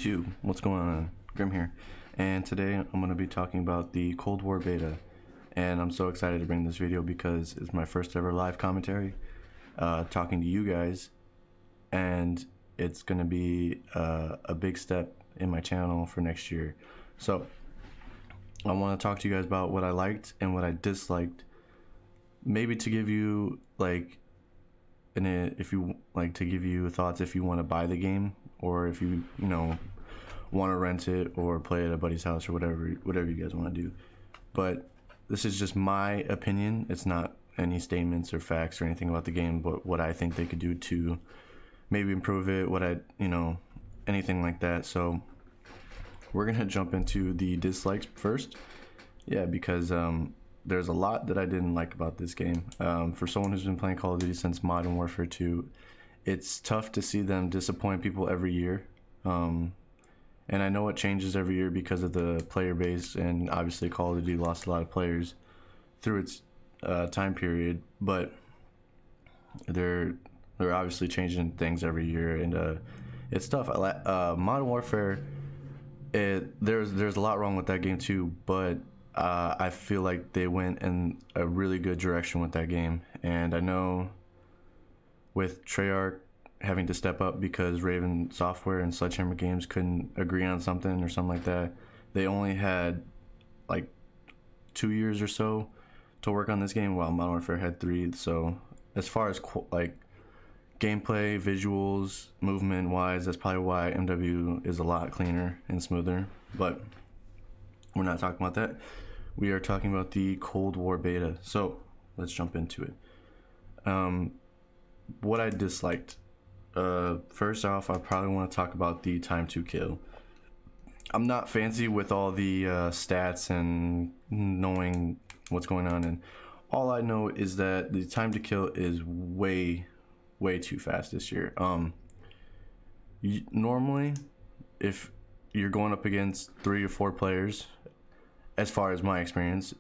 YouTube, what's going on? Grim here, and today I'm going to be talking about the Cold War beta, and I'm so excited to bring this video because it's my first ever live commentary, talking to you guys, and it's going to be a big step in my channel for next year. So I want to talk to you guys about what I liked and what I disliked, maybe to give you if you like, to give you thoughts if you want to buy the game, or if you want to rent it or play at a buddy's house, or whatever you guys want to do. But this is just my opinion. It's not any statements or facts or anything about the game, but what I think they could do to maybe improve it, anything like that. So we're gonna jump into the dislikes first. Yeah, because there's a lot that I didn't like about this game. For someone who's been playing Call of Duty since Modern Warfare 2, it's tough to see them disappoint people every year. And I know it changes every year because of the player base, and obviously Call of Duty lost a lot of players through its time period, but they're obviously changing things every year, and it's tough. Modern Warfare, there's a lot wrong with that game too, but I feel like they went in a really good direction with that game. And I know with Treyarch having to step up because Raven Software and Sledgehammer Games couldn't agree on something or something like that, they only had like 2 years or so to work on this game, while Modern Warfare had 3. So as far as gameplay, visuals, movement wise, that's probably why MW is a lot cleaner and smoother. But we're not talking about that. We are talking about the Cold War beta. So let's jump into it. What I disliked. First off, I probably want to talk about the time to kill. I'm not fancy with all the stats and knowing what's going on, and all I know is that the time to kill is way too fast this year. Normally, if you're going up against 3 or 4 players, as far as my experience,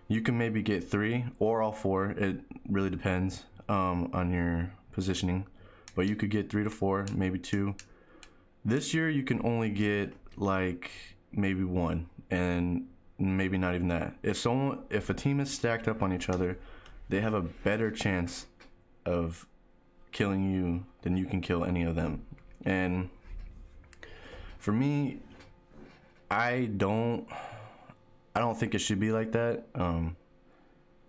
you can maybe get 3 or all 4. It really depends on your positioning, but you could get 3 to 4, maybe 2. This year you can only get like maybe 1, and maybe not even that. If a team is stacked up on each other, they have a better chance of killing you than you can kill any of them. And for me, I don't think it should be like that.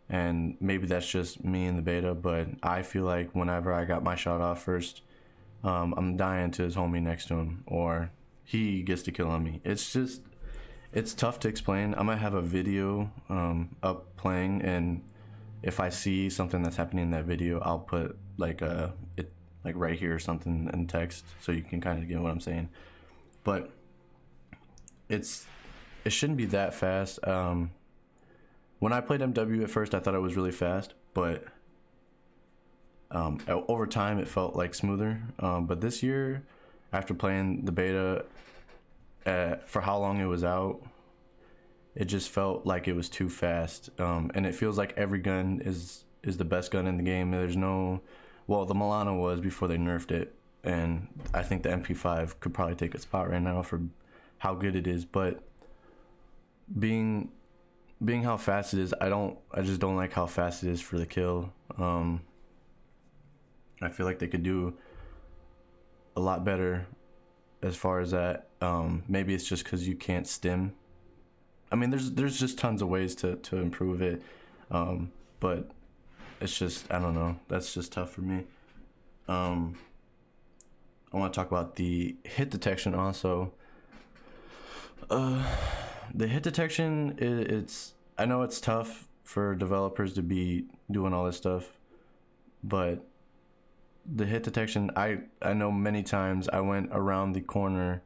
And maybe that's just me in the beta, but I feel like whenever I got my shot off first, I'm dying to his homie next to him, or he gets to kill on me. It's tough to explain. I might have a video up playing, and if I see something that's happening in that video, I'll put it right here or something in text, so you can kind of get what I'm saying. But it shouldn't be that fast. When I played MW at first, I thought it was really fast, but over time it felt like smoother. But this year, after playing the beta for how long it was out, it just felt like it was too fast. And it feels like every gun is the best gun in the game. There's no, well, the Milano was before they nerfed it, and I think the MP5 could probably take a spot right now for how good it is. But being how fast it is, I just don't like how fast it is for the kill. I feel like they could do a lot better as far as that. Maybe it's just because you can't stim. I mean, there's just tons of ways to improve it, but it's just, I don't know, that's just tough for me. I want to talk about the hit detection also. The hit detection, I know it's tough for developers to be doing all this stuff, but the hit detection, I know many times I went around the corner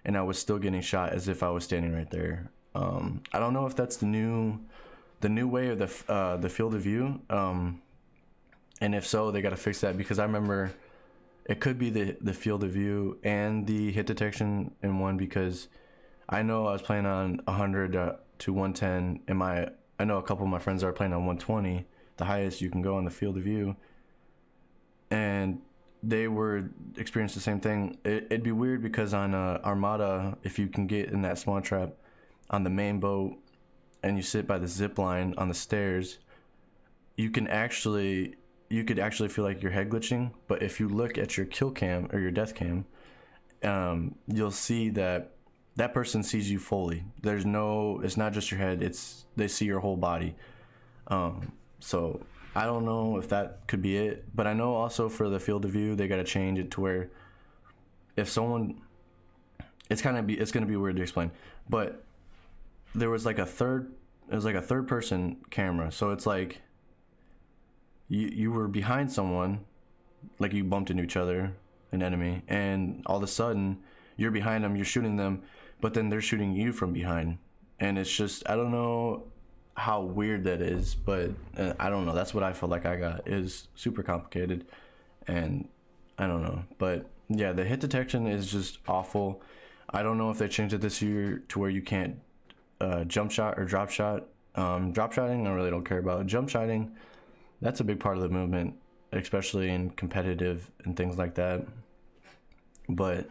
and I was still getting shot as if I was standing right there. I don't know if that's the new way of the field of view, and if so, they got to fix that, because I remember it could be the field of view and the hit detection in one, because I know I was playing on 100 to 110, and I know a couple of my friends are playing on 120, the highest you can go on the field of view, and they were experiencing the same thing. It'd be weird because on Armada, if you can get in that spawn trap on the main boat and you sit by the zip line on the stairs, you could actually feel like your head glitching. But if you look at your kill cam or your death cam, you'll see that that person sees you fully. It's not just your head, they see your whole body. So I don't know if that could be it, but I know also for the field of view they got to change it to where if someone, it's gonna be weird to explain, but there was like a third person camera, so it's like you were behind someone, like you bumped into each other, an enemy, and all of a sudden you're behind them, you're shooting them, but then they're shooting you from behind, and it's just, I don't know how weird that is, but I don't know, that's what I felt like I got. Is super complicated, and I don't know, but yeah, the hit detection is just awful. I don't know if they changed it this year to where you can't jump shot or drop shot. Drop shotting I really don't care about. Jump shotting, that's a big part of the movement, especially in competitive and things like that. But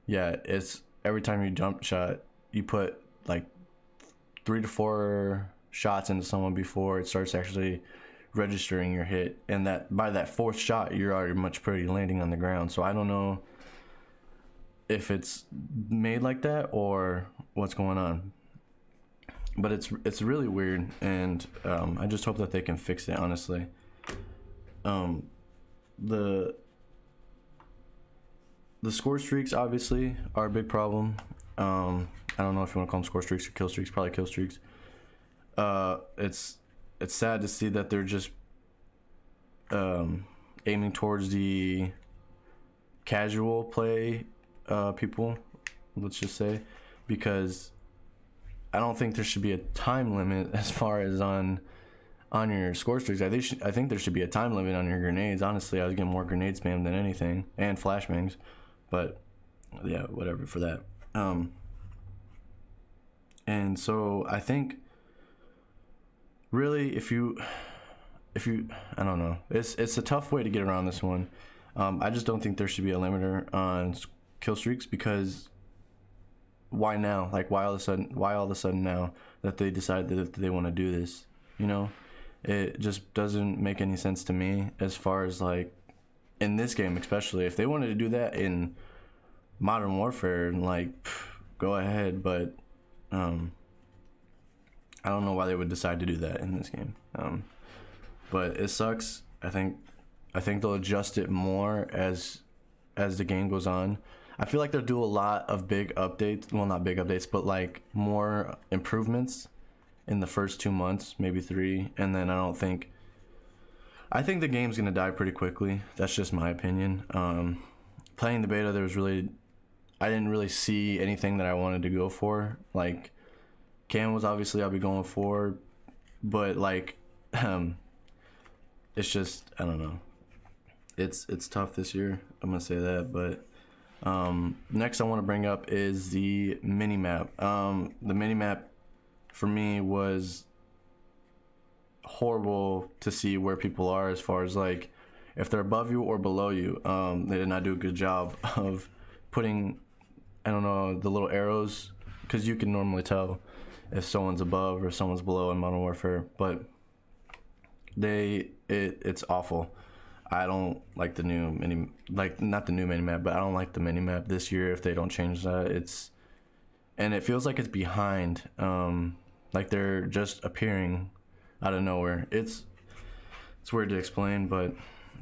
yeah, it's every time you jump shot, you put like 3 to 4 shots into someone before it starts actually registering your hit, and that by that 4th shot you're already much pretty landing on the ground. So I don't know if it's made like that or what's going on, but it's really weird, and I just hope that they can fix it, honestly. The score streaks obviously are a big problem. I don't know if you want to call them score streaks or kill streaks, probably kill streaks. It's sad to see that they're just aiming towards the casual play people, let's just say, because I don't think there should be a time limit as far as on your score streaks. I think there should be a time limit on your grenades. Honestly, I was getting more grenade spam than anything, and flashbangs, but yeah, whatever for that. And so I think really if you I don't know, it's a tough way to get around this one. I just don't think there should be a limiter on kill streaks, because why now? Like, why all of a sudden now that they decided that they want to do this? You know, it just doesn't make any sense to me, as far as like in this game especially. If they wanted to do that in Modern Warfare, like, go ahead, but I don't know why they would decide to do that in this game. But it sucks. I think they'll adjust it more as the game goes on. I feel like they'll do a lot of big updates. Well, not big updates, but like more improvements in the first 2 months, maybe 3, and then I think the game's gonna die pretty quickly. That's just my opinion. Playing the beta, I didn't really see anything that I wanted to go for. Like, Cam was obviously I'll be going for, but like, it's just, I don't know. It's tough this year, I'm gonna say that. But next I want to bring up is the mini map. The mini map for me was horrible to see where people are, as far as like if they're above you or below you. They did not do a good job of putting, I don't know, the little arrows, because you can normally tell if someone's above or someone's below in Modern Warfare, but it's awful. I don't like the new not the new mini map, but I don't like the mini map this year if they don't change that. And it feels like it's behind, like they're just appearing out of nowhere. It's weird to explain, but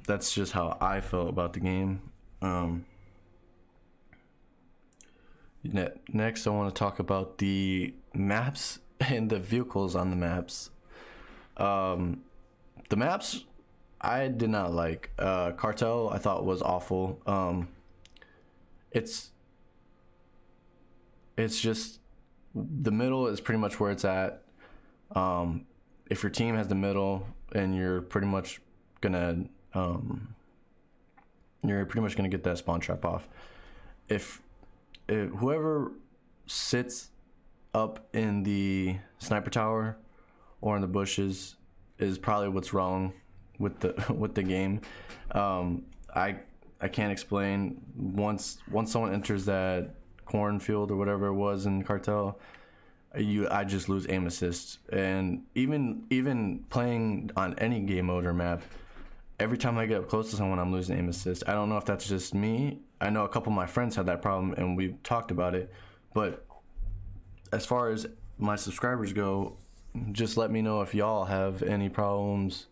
that's just how I felt about the game. Next, I want to talk about the maps and the vehicles on the maps. The maps I did not like. Cartel I thought was awful. It's just the middle is pretty much where it's at. If your team has the middle, and you're pretty much gonna get that spawn trap off. If whoever sits up in the sniper tower or in the bushes is probably what's wrong with the game. I I can't explain. Once someone enters that cornfield or whatever it was in Cartel, I just lose aim assist. And even playing on any game mode or map, every time I get up close to someone, I'm losing aim assist. I don't know if that's just me. I know a couple of my friends had that problem, and we talked about it. But as far as my subscribers go, just let me know if y'all have any problems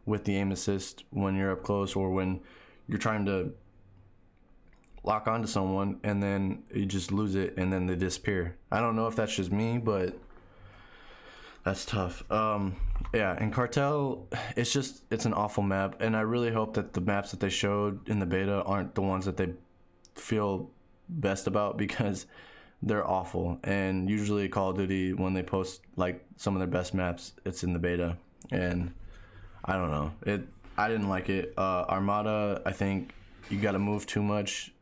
with the aim assist when you're up close, or when you're trying to lock onto someone and then you just lose it and then they disappear. I don't know if that's just me, but that's tough. Yeah, and Cartel, it's an awful map, and I really hope that the maps that they showed in the beta aren't the ones that they feel best about, because they're awful. And usually Call of Duty, when they post like some of their best maps, it's in the beta, and I don't know. I didn't like it. Armada, I think you got to move too much.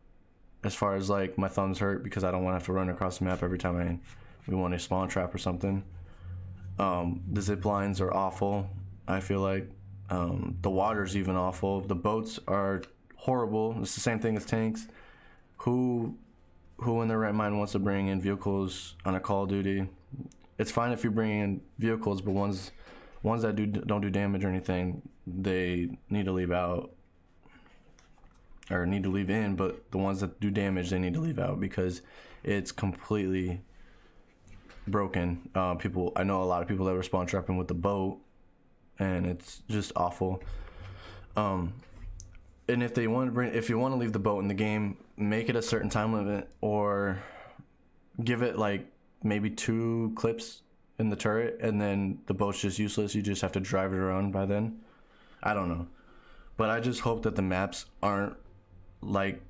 As far as like, my thumbs hurt because I don't want to have to run across the map every time we want a spawn trap or something. The zip lines are awful, I feel like. The water's even awful. The boats are horrible. It's the same thing as tanks. Who in their right mind wants to bring in vehicles on a Call of Duty? It's fine if you bring in vehicles, but ones that don't do damage or anything, they need to leave out. Or need to leave in, but the ones that do damage, they need to leave out, because it's completely broken. I know a lot of people that were spawn trapping with the boat, and it's just awful. And if you want to leave the boat in the game, make it a certain time limit, or give it like maybe 2 clips in the turret, and then the boat's just useless. You just have to drive it around by then. I don't know, but I just hope that the maps aren't like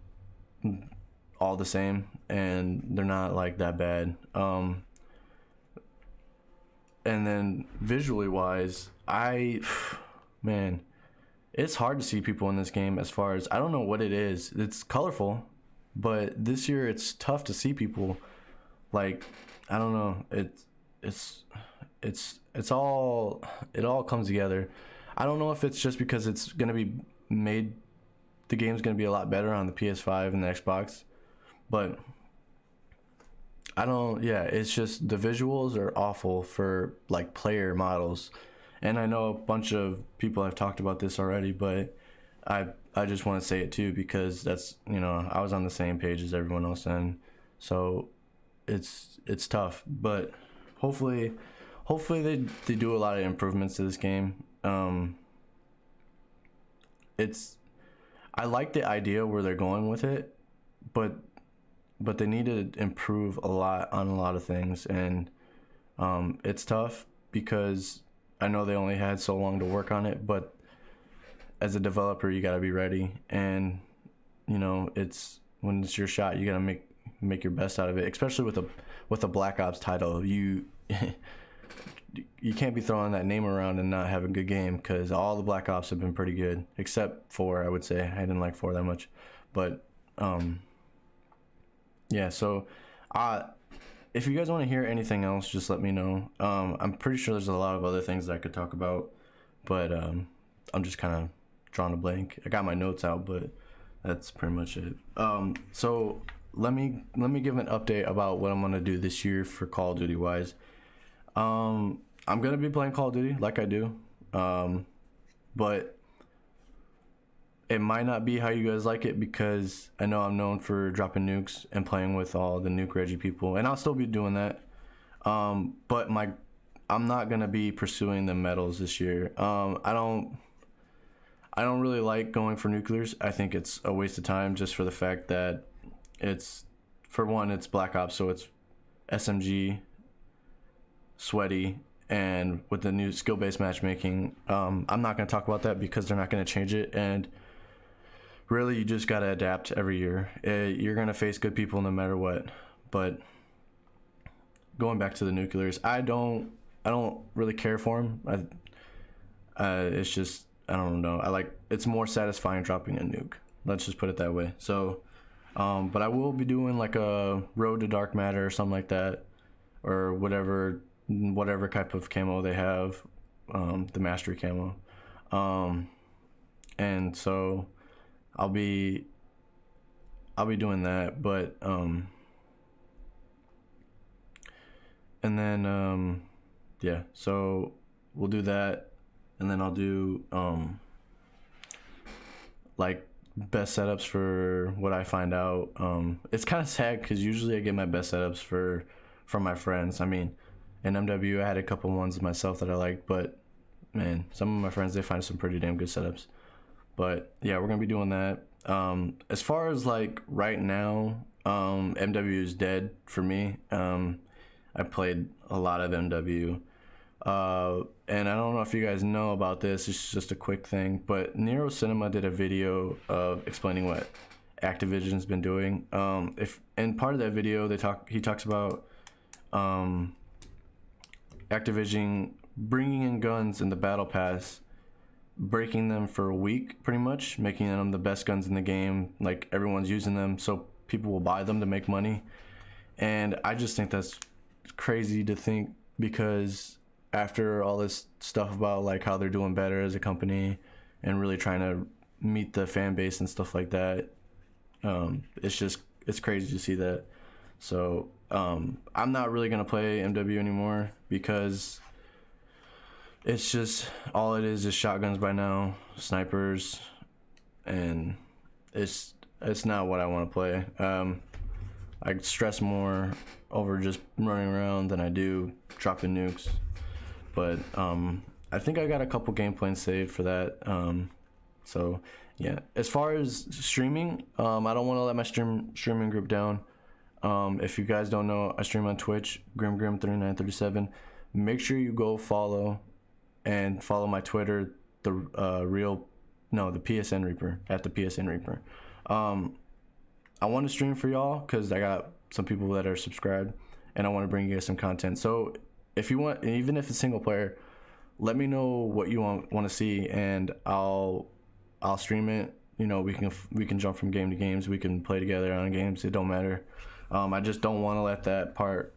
all the same, and they're not like that bad. And then visually wise, man, it's hard to see people in this game. As far as, I don't know what it is. It's colorful, but this year it's tough to see people. Like, I don't know. It all comes together. I don't know if it's just because it's gonna be made. The game's going to be a lot better on the PS5 and the Xbox, but it's just the visuals are awful for like player models. And I know a bunch of people have talked about this already, but I just want to say it too, because that's, I was on the same page as everyone else, and so it's tough, but hopefully they do a lot of improvements to this game. I like the idea where they're going with it, but they need to improve a lot on a lot of things, and it's tough because I know they only had so long to work on it, but as a developer, you gotta be ready, and it's when it's your shot, you gotta make your best out of it, especially with a Black Ops title. You can't be throwing that name around and not have a good game, because all the Black Ops have been pretty good, except 4, I would say. I didn't like 4 that much. But, yeah, so if you guys want to hear anything else, just let me know. I'm pretty sure there's a lot of other things that I could talk about, but I'm just kind of drawing a blank. I got my notes out, but that's pretty much it. So let me give an update about what I'm going to do this year for Call of Duty wise. I'm gonna be playing Call of Duty like I do, but it might not be how you guys like it, because I know I'm known for dropping nukes and playing with all the Nuke Reggie people, and I'll still be doing that. But I'm not gonna be pursuing the medals this year. I don't really like going for nuclears. I think it's a waste of time, just for the fact that it's Black Ops, so it's SMG, sweaty, and with the new skill-based matchmaking, I'm not going to talk about that because they're not going to change it, and really you just got to adapt every year. You're going to face good people no matter what. But going back to the nuclears, I don't really care for them. It's just, I don't know, it's more satisfying dropping a nuke, let's just put it that way. So but I will be doing like a Road to Dark Matter or something like that, or whatever type of camo they have, the mastery camo, and so I'll be I'll be doing that, but and then yeah, so we'll do that, and then I'll do like best setups for what I find out. It's kind of sad because usually I get my best setups from my friends. I mean, in MW I had a couple ones myself that I liked, but man, some of my friends, they find some pretty damn good setups. But yeah, we're gonna be doing that. As far as like right now, MW is dead for me. I played a lot of MW. And I don't know if you guys know about this, it's just a quick thing, but Nero Cinema did a video of explaining what Activision's been doing. If in part of that video he talks about Activision bringing in guns in the battle pass, breaking them for a week pretty much, making them the best guns in the game, like everyone's using them so people will buy them to make money. And I just think that's crazy to think, because after all this stuff about like how they're doing better as a company and really trying to meet the fan base and stuff like that, it's crazy to see that. So I'm not really gonna play MW anymore because it's just all it is shotguns by now, snipers, and it's not what I want to play. I stress more over just running around than I do dropping nukes. But I think I got a couple game plans saved for that. So yeah, as far as streaming, I don't want to let my streaming group down. If you guys don't know, I stream on Twitch, GrimGrim3937. Make sure you go follow my Twitter, the PSN Reaper, at the PSN Reaper. I want to stream for y'all because I got some people that are subscribed, and I want to bring you guys some content. So if you want, even if it's single player, let me know what you want to see, and I'll stream it. You know, we can jump from game to games. We can play together on games. It don't matter. I just don't want to let that part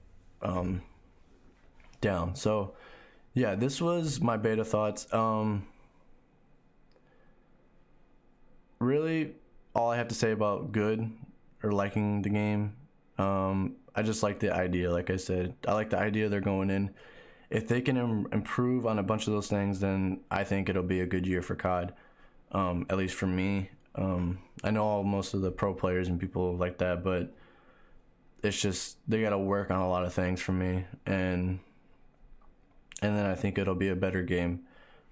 down. So yeah, this was my beta thoughts. Really, all I have to say about good or liking the game, I just like the idea. Like I said, I like the idea they're going in. If they can improve on a bunch of those things, then I think it'll be a good year for COD, at least for me. I know most of the pro players and people like that, but it's just they got to work on a lot of things for me, and then I think it'll be a better game.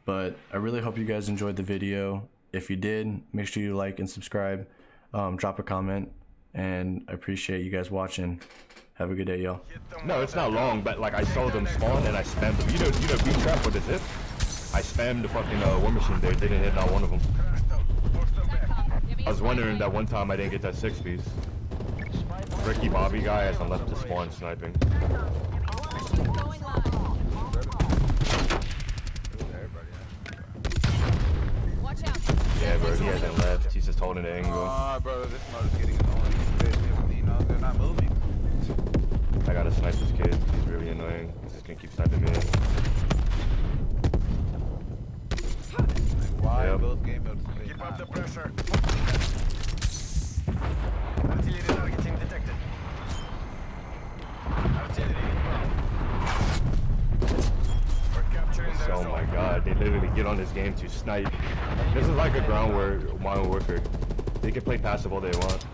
But I really hope you guys enjoyed the video. If you did, make sure you like and subscribe, drop a comment, and I appreciate you guys watching. Have a good day, y'all. No, it's not long, but like I saw them spawn and I spammed them. You know, B-Trap with this hit? I spammed the fucking war machine there. They didn't hit not one of them. I was wondering that one time I didn't get that 6-piece. Ricky Bobby guy hasn't left the spawn sniping. Yeah, bro, he hasn't left. He's just holding the angle. Bro, this mode is getting annoying. You know, they're not moving. I gotta snipe this kid. He's really annoying. He's just gonna keep sniping me. Why Yep. both game modes? Keep up the pressure. Artillery targeting detected. Artillery inbound. We're capturing their Oh zone. my god, they literally get on this game to snipe. This is like a ground war Modern Warfare. They can play passive all they want.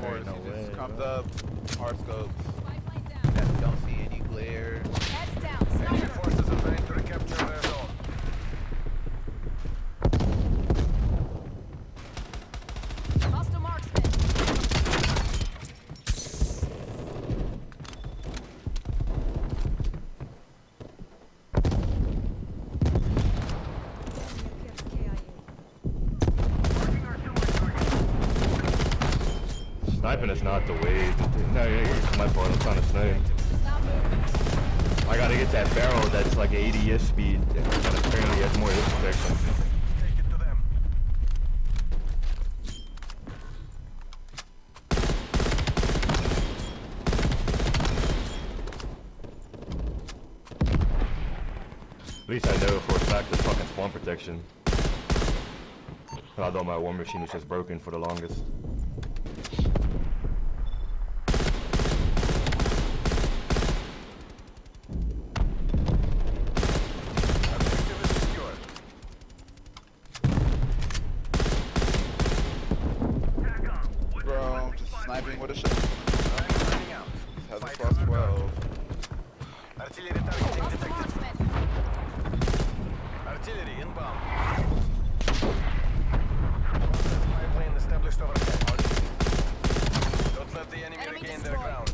Or no he way, just comes bro. up, hard scopes, that don't see any glare. Enemy forces are trying to recapture their zone. Sniping is not the way. No, it's my fault. I'm trying to snipe. I gotta get that barrel that's like 80 IS speed. That apparently has more IS protection. Take it to them. At least I know for a fact there's fucking spawn protection. I thought my war machine was just broken for the longest. Objective is secure. Bro, I'm just sniping with a shot. Time is running out. Has a Fight plus on the ground. 12. Artillery targeting detected. Artillery inbound. Spy plane established overhead. Don't let the enemy Enemy regain their destroyed. ground.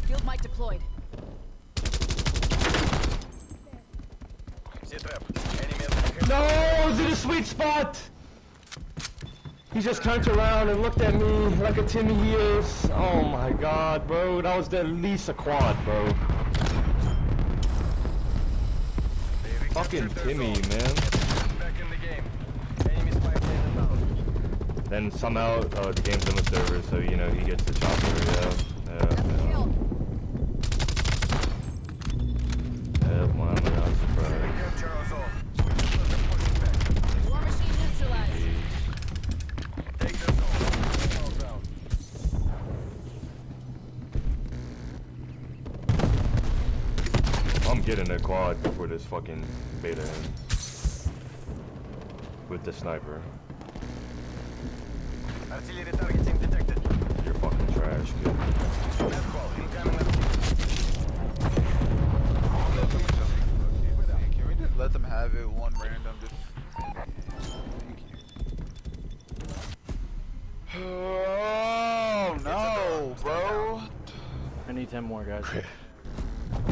Field mic deployed. Z-trap. Enemy has No, I was in a sweet spot! He just turned around and looked at me like a Timmy he is. Oh my god, bro. That was at least a quad, bro. Fucking Timmy, man. back in the game. Enemy spy plane inbound. Then somehow, the game's on the server, so you know, he gets the chopper, That's a kill. Yeah, why am I not surprised? Capture our zone. Let them push it back. War machine neutralized. Take the zone. All ground. I'm getting a quad before this fucking beta ends. With the sniper. Artillery targeting detected. You're fucking trash, kid. Net call. Incoming Can we just let them have it? One random just. Thank you. Oh no, bro. I need 10 more, guys.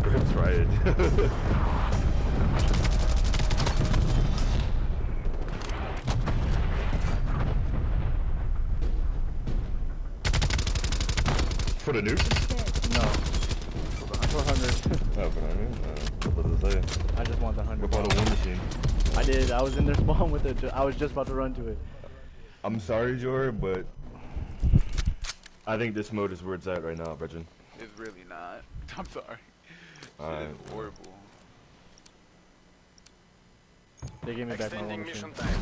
Rip's right. For the nuke? No. 400. Oh, for the nuke? What does it say? I just want the 100. What about a war machine? I did. I was in their spawn with it. I was just about to run to it. I'm sorry, Jor, but I think this mode is where it's at right now, Brethren. It's really not. I'm sorry. Alright. Shit is horrible. They gave me back my war extending machine. mission time.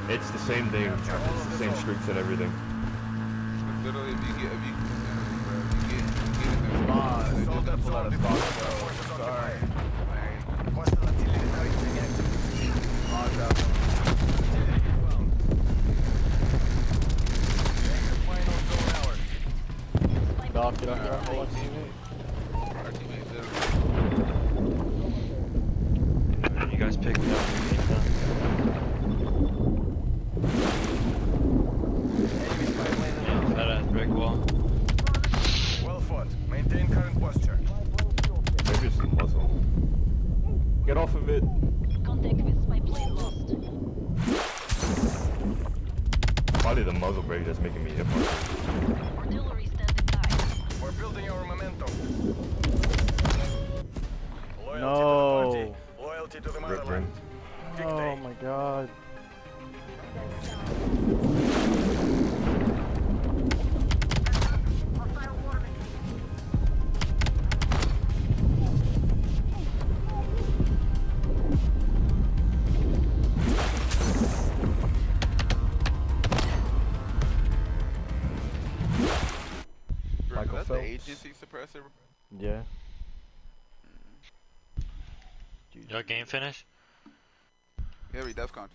It's the same thing. It's the same streaks and everything. Literally, if you get in their spawn, they Sold just that pull out zone. a Defend spawn. the forces on the Sorry. plane. Hostile artillery targeting active. Launch out. Artillery inbound. Exit final zone hours. Get off, get off, get off. Our Hold on. teammate. Our teammate's literally. You guys picked me up. Enemy spy plane inbound. That ass brick wall. Well fought. Maintain current posture. Maybe it's the muzzle. Get off of it. Contact with spy plane lost. Probably the muzzle brake that's making me hit marker. Artillery standing by. We're building our momentum. Loyalty No. to the party. Loyalty to the Rip, motherland. Rim. Oh my god. Michael That's the Phelps. agency suppressor. Yeah. Your game finish? Yeah, we DEFCON.